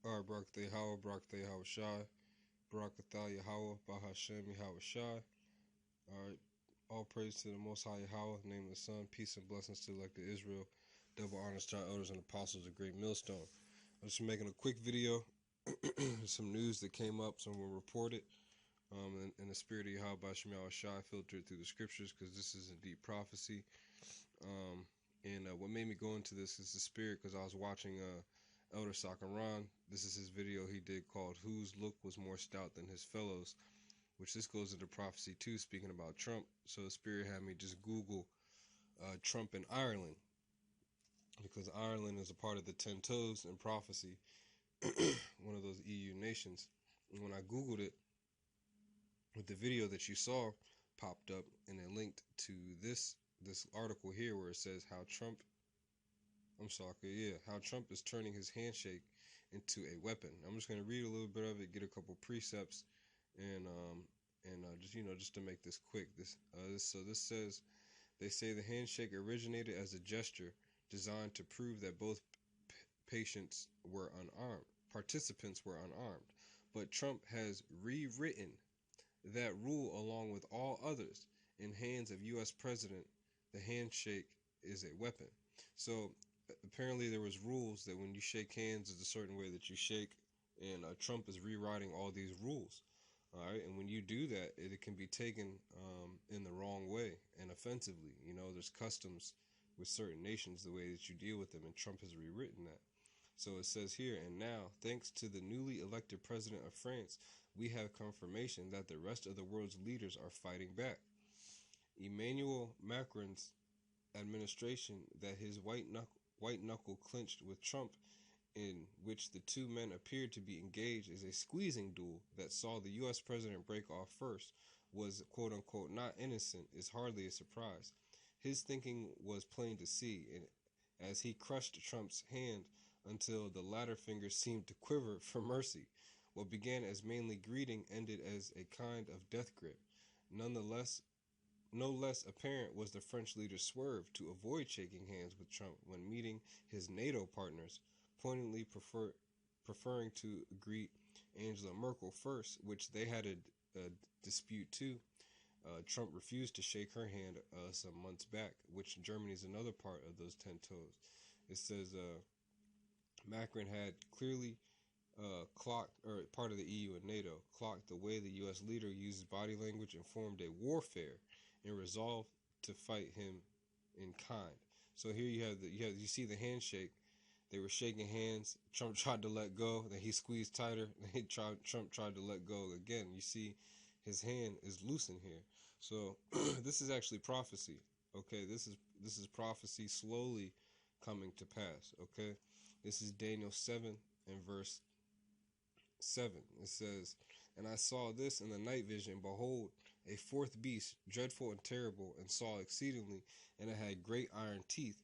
Alright, Barakatah Yahawah, Barakatah Yahawashi, Barakatah Yahawah, Bahashem Yahawashi. Alright, all praise to the Most High Yahawah, name of the Son, peace and blessings to elected Israel, double honors to our elders and apostles of Great Millstone. I'm just making a quick video, some news that came up, someone reported, in the spirit of Yahawah, Bahashem Yahawashi, filtered through the scriptures, because this is indeed prophecy. What made me go into this is the spirit, because I was watching Elder Sakaran. This is his video he did called "Whose Look Was More Stout Than His Fellows," which this goes into prophecy too, speaking about Trump. So the spirit had me just Google Trump in Ireland, because Ireland is a part of the 10 toes in prophecy, one of those EU nations. And when I Googled it, with the video that you saw popped up, and it linked to this article here where it says how Trump is turning his handshake into a weapon. I'm just going to read a little bit of it, get a couple precepts, and just to make this quick. This says, they say the handshake originated as a gesture designed to prove that both participants were unarmed, but Trump has rewritten that rule along with all others. In hands of U.S. President, the handshake is a weapon. So apparently there was rules that when you shake hands is a certain way that you shake, and Trump is rewriting all these rules. All right, and when you do that, it can be taken in the wrong way and offensively. You know, there's customs with certain nations, the way that you deal with them, and Trump has rewritten that. So it says here, and now, thanks to the newly elected president of France, we have confirmation that the rest of the world's leaders are fighting back. Emmanuel Macron's administration, that his white knuckle clinched with Trump, in which the two men appeared to be engaged, is a squeezing duel that saw the U.S. president break off first, was quote-unquote not innocent, is hardly a surprise. His thinking was plain to see, as he crushed Trump's hand until the latter finger seemed to quiver for mercy. What began as mainly greeting ended as a kind of death grip. Nonetheless, no less apparent was the French leader's swerve to avoid shaking hands with Trump when meeting his NATO partners, pointedly preferring to greet Angela Merkel first, which they had a dispute too. Trump refused to shake her hand some months back, which Germany is another part of those 10 toes. It says Macron had clearly clocked, or part of the EU and NATO, clocked the way the U.S. leader uses body language and formed a warfare and resolved to fight him in kind. So here you see the handshake. They were shaking hands. Trump tried to let go. Then he squeezed tighter. Then Trump tried to let go again. You see, his hand is loosened here. So this is actually prophecy. Okay, this is prophecy slowly coming to pass. Okay, this is Daniel 7 and verse 7. It says, "And I saw this in the night vision, behold, a fourth beast, dreadful and terrible, and saw exceedingly, and it had great iron teeth.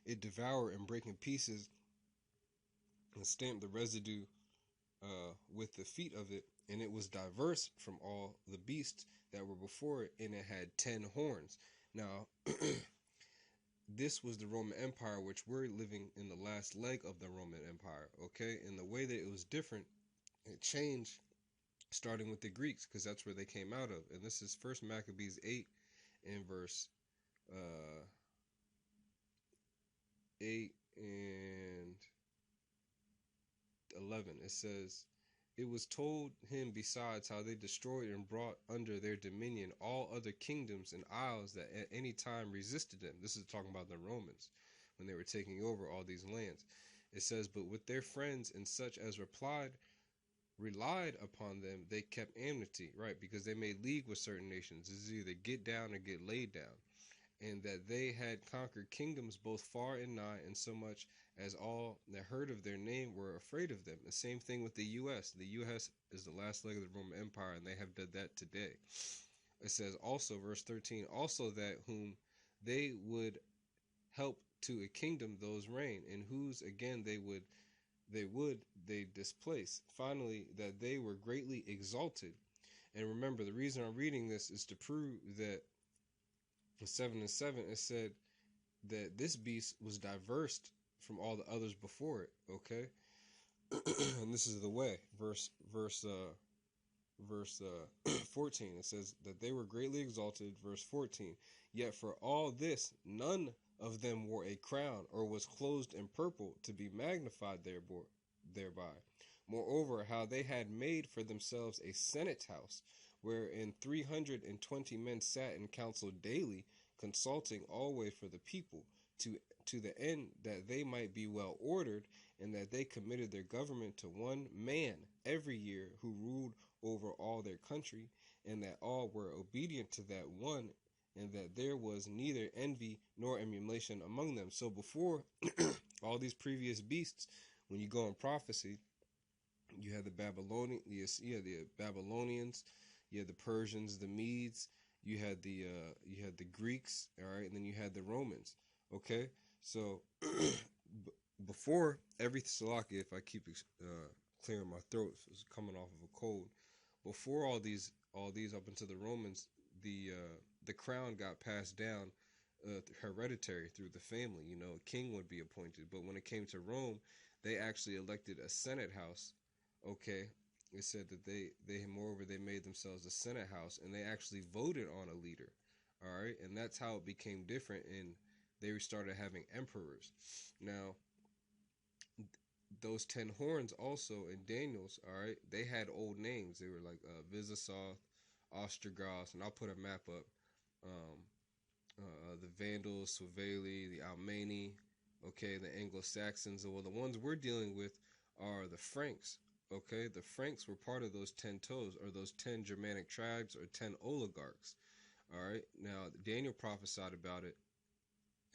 It devoured and brake in pieces, and stamped the residue with the feet of it, and it was diverse from all the beasts that were before it, and it had 10 horns." Now, this was the Roman Empire, which we're living in the last leg of the Roman Empire, okay? And the way that it was different, it changed starting with the Greeks, because that's where they came out of. And this is First Maccabees 8 and verse 8 and 11. It says, "It was told him besides how they destroyed and brought under their dominion all other kingdoms and isles that at any time resisted them." This is talking about the Romans when they were taking over all these lands. It says, "But with their friends and such as relied upon them, they kept enmity," right? Because they made league with certain nations. This is either get down or get laid down. "And that they had conquered kingdoms both far and nigh, and so much as all that heard of their name were afraid of them." The same thing with the U.S. The U.S. is the last leg of the Roman Empire, and they have done that today. It says also, verse 13, "Also that whom they would help to a kingdom those reign, and whose again they displace. Finally, that they were greatly exalted." And remember, the reason I'm reading this is to prove that in 7 and 7, it said that this beast was diversed from all the others before it, okay? and this is the way. Verse 14, it says that they were greatly exalted. Verse 14, yet for all this none of them wore a crown or was clothed in purple to be magnified thereby. Moreover, how they had made for themselves a senate house, wherein 320 men sat in council daily, consulting always for the people, to the end that they might be well ordered, and that they committed their government to one man every year, who ruled over all their country, and that all were obedient to that one, and that there was neither envy nor emulation among them. So before all these previous beasts, when you go in prophecy, you had the Babylonians, you had the Persians, the Medes, you had the Greeks, all right, and then you had the Romans. Okay, so before every Salaki, if I keep clearing my throat, it's coming off of a cold. Before all these up into the Romans, the crown got passed down hereditary through the family. You know, a king would be appointed. But when it came to Rome, they actually elected a senate house. Okay, it said that they moreover they made themselves a senate house, and they actually voted on a leader. All right, and that's how it became different, and they started having emperors. Now, those 10 horns also in Daniel's, all right, they had old names. They were like Visasoth, Ostrogoth, and I'll put a map up. Um, the Vandals, Swaveli, the Almani, okay, the Anglo-Saxons. Well, the ones we're dealing with are the Franks, okay? The Franks were part of those 10 toes, or those 10 Germanic tribes, or 10 oligarchs, all right? Now, Daniel prophesied about it.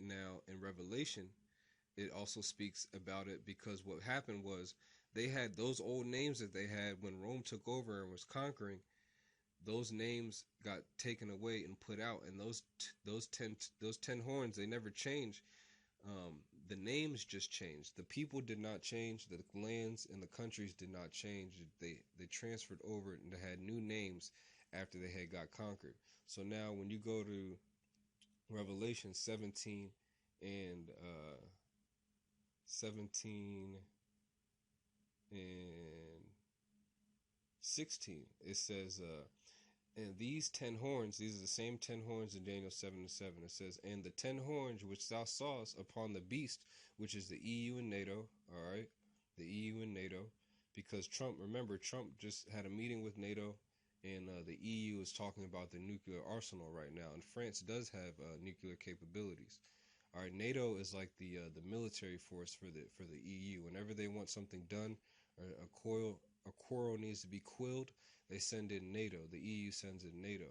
Now, in Revelation, it also speaks about it, because what happened was they had those old names that they had when Rome took over and was conquering. Those names got taken away and put out, and those 10 horns, they never changed. The names just changed. The people did not change. The lands and the countries did not change. They transferred over and they had new names after they had got conquered. So now when you go to Revelation 17 and 17 and 16, it says, and these 10 horns, these are the same 10 horns in Daniel 7:7. It says, and the 10 horns which thou sawest upon the beast, which is the EU and NATO, all right, the EU and NATO, because remember, Trump just had a meeting with NATO, and the EU is talking about the nuclear arsenal right now, and France does have nuclear capabilities. All right, NATO is like the military force for the EU. Whenever they want something done, or a quarrel needs to be quelled, they send in NATO. The EU sends in NATO.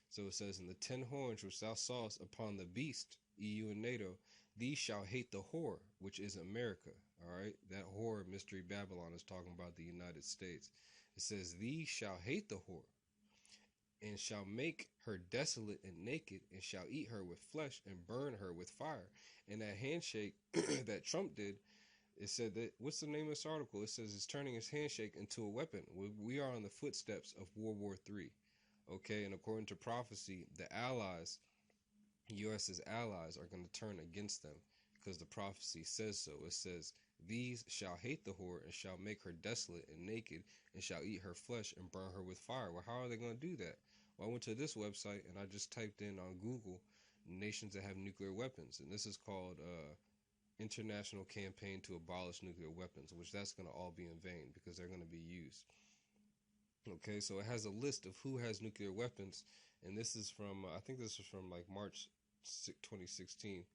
So it says, in the 10 horns which thou sawest upon the beast, EU and NATO, these shall hate the whore, which is America. All right, that whore, Mystery Babylon, is talking about the United States. It says, these shall hate the whore, and shall make her desolate and naked, and shall eat her with flesh, and burn her with fire. And that handshake that Trump did, it said that, what's the name of this article? It says it's turning his handshake into a weapon. We are on the footsteps of World War III. Okay, and according to prophecy, the allies, U.S.'s allies, are going to turn against them, because the prophecy says so. It says, these shall hate the whore, and shall make her desolate and naked, and shall eat her flesh, and burn her with fire. Well, how are they going to do that? Well, I went to this website, and I just typed in on Google nations that have nuclear weapons, and this is called International Campaign to Abolish Nuclear Weapons, which that's going to all be in vain, because they're going to be used. Okay, so it has a list of who has nuclear weapons, and this is from, I think this is from like March 2016,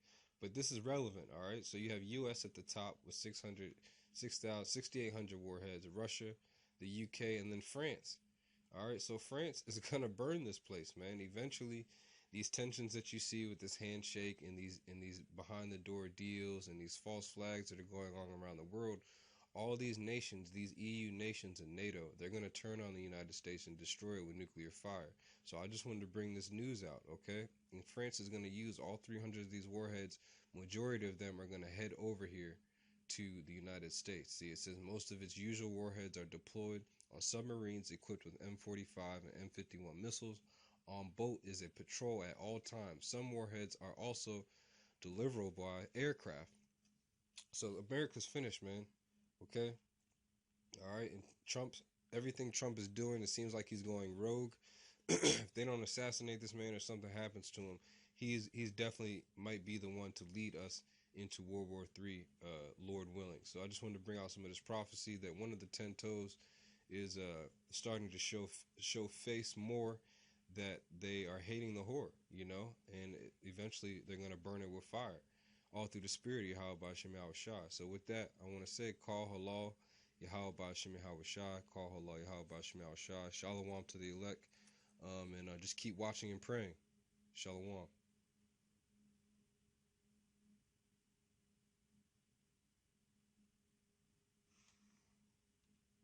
but this is relevant, all right? So you have U.S. at the top with 6,800 warheads, Russia, the UK, and then France. All right, so France is going to burn this place, man. Eventually, these tensions that you see with this handshake and these behind the door deals and these false flags that are going on around the world, all these nations, these EU nations and NATO, they're going to turn on the United States and destroy it with nuclear fire. So I just wanted to bring this news out, okay? And France is going to use all 300 of these warheads. Majority of them are going to head over here to the United States. See, it says most of its usual warheads are deployed on submarines equipped with M45 and M51 missiles. On boat is a patrol at all times. Some warheads are also deliverable by aircraft. So America's finished, man. Okay? All right, and everything Trump is doing, it seems like he's going rogue. If they don't assassinate this man or something happens to him, he's definitely might be the one to lead us into World War III, Lord willing. So I just wanted to bring out some of this prophecy that one of the 10 toes is starting to show face more, that they are hating the whore, and eventually they're going to burn it with fire, all through the spirit of Yahawashi. So with that, I want to say, Kal Halal Yahawah, Kal Halal Yahawah, Shalom to the elect, and just keep watching and praying. Shalom.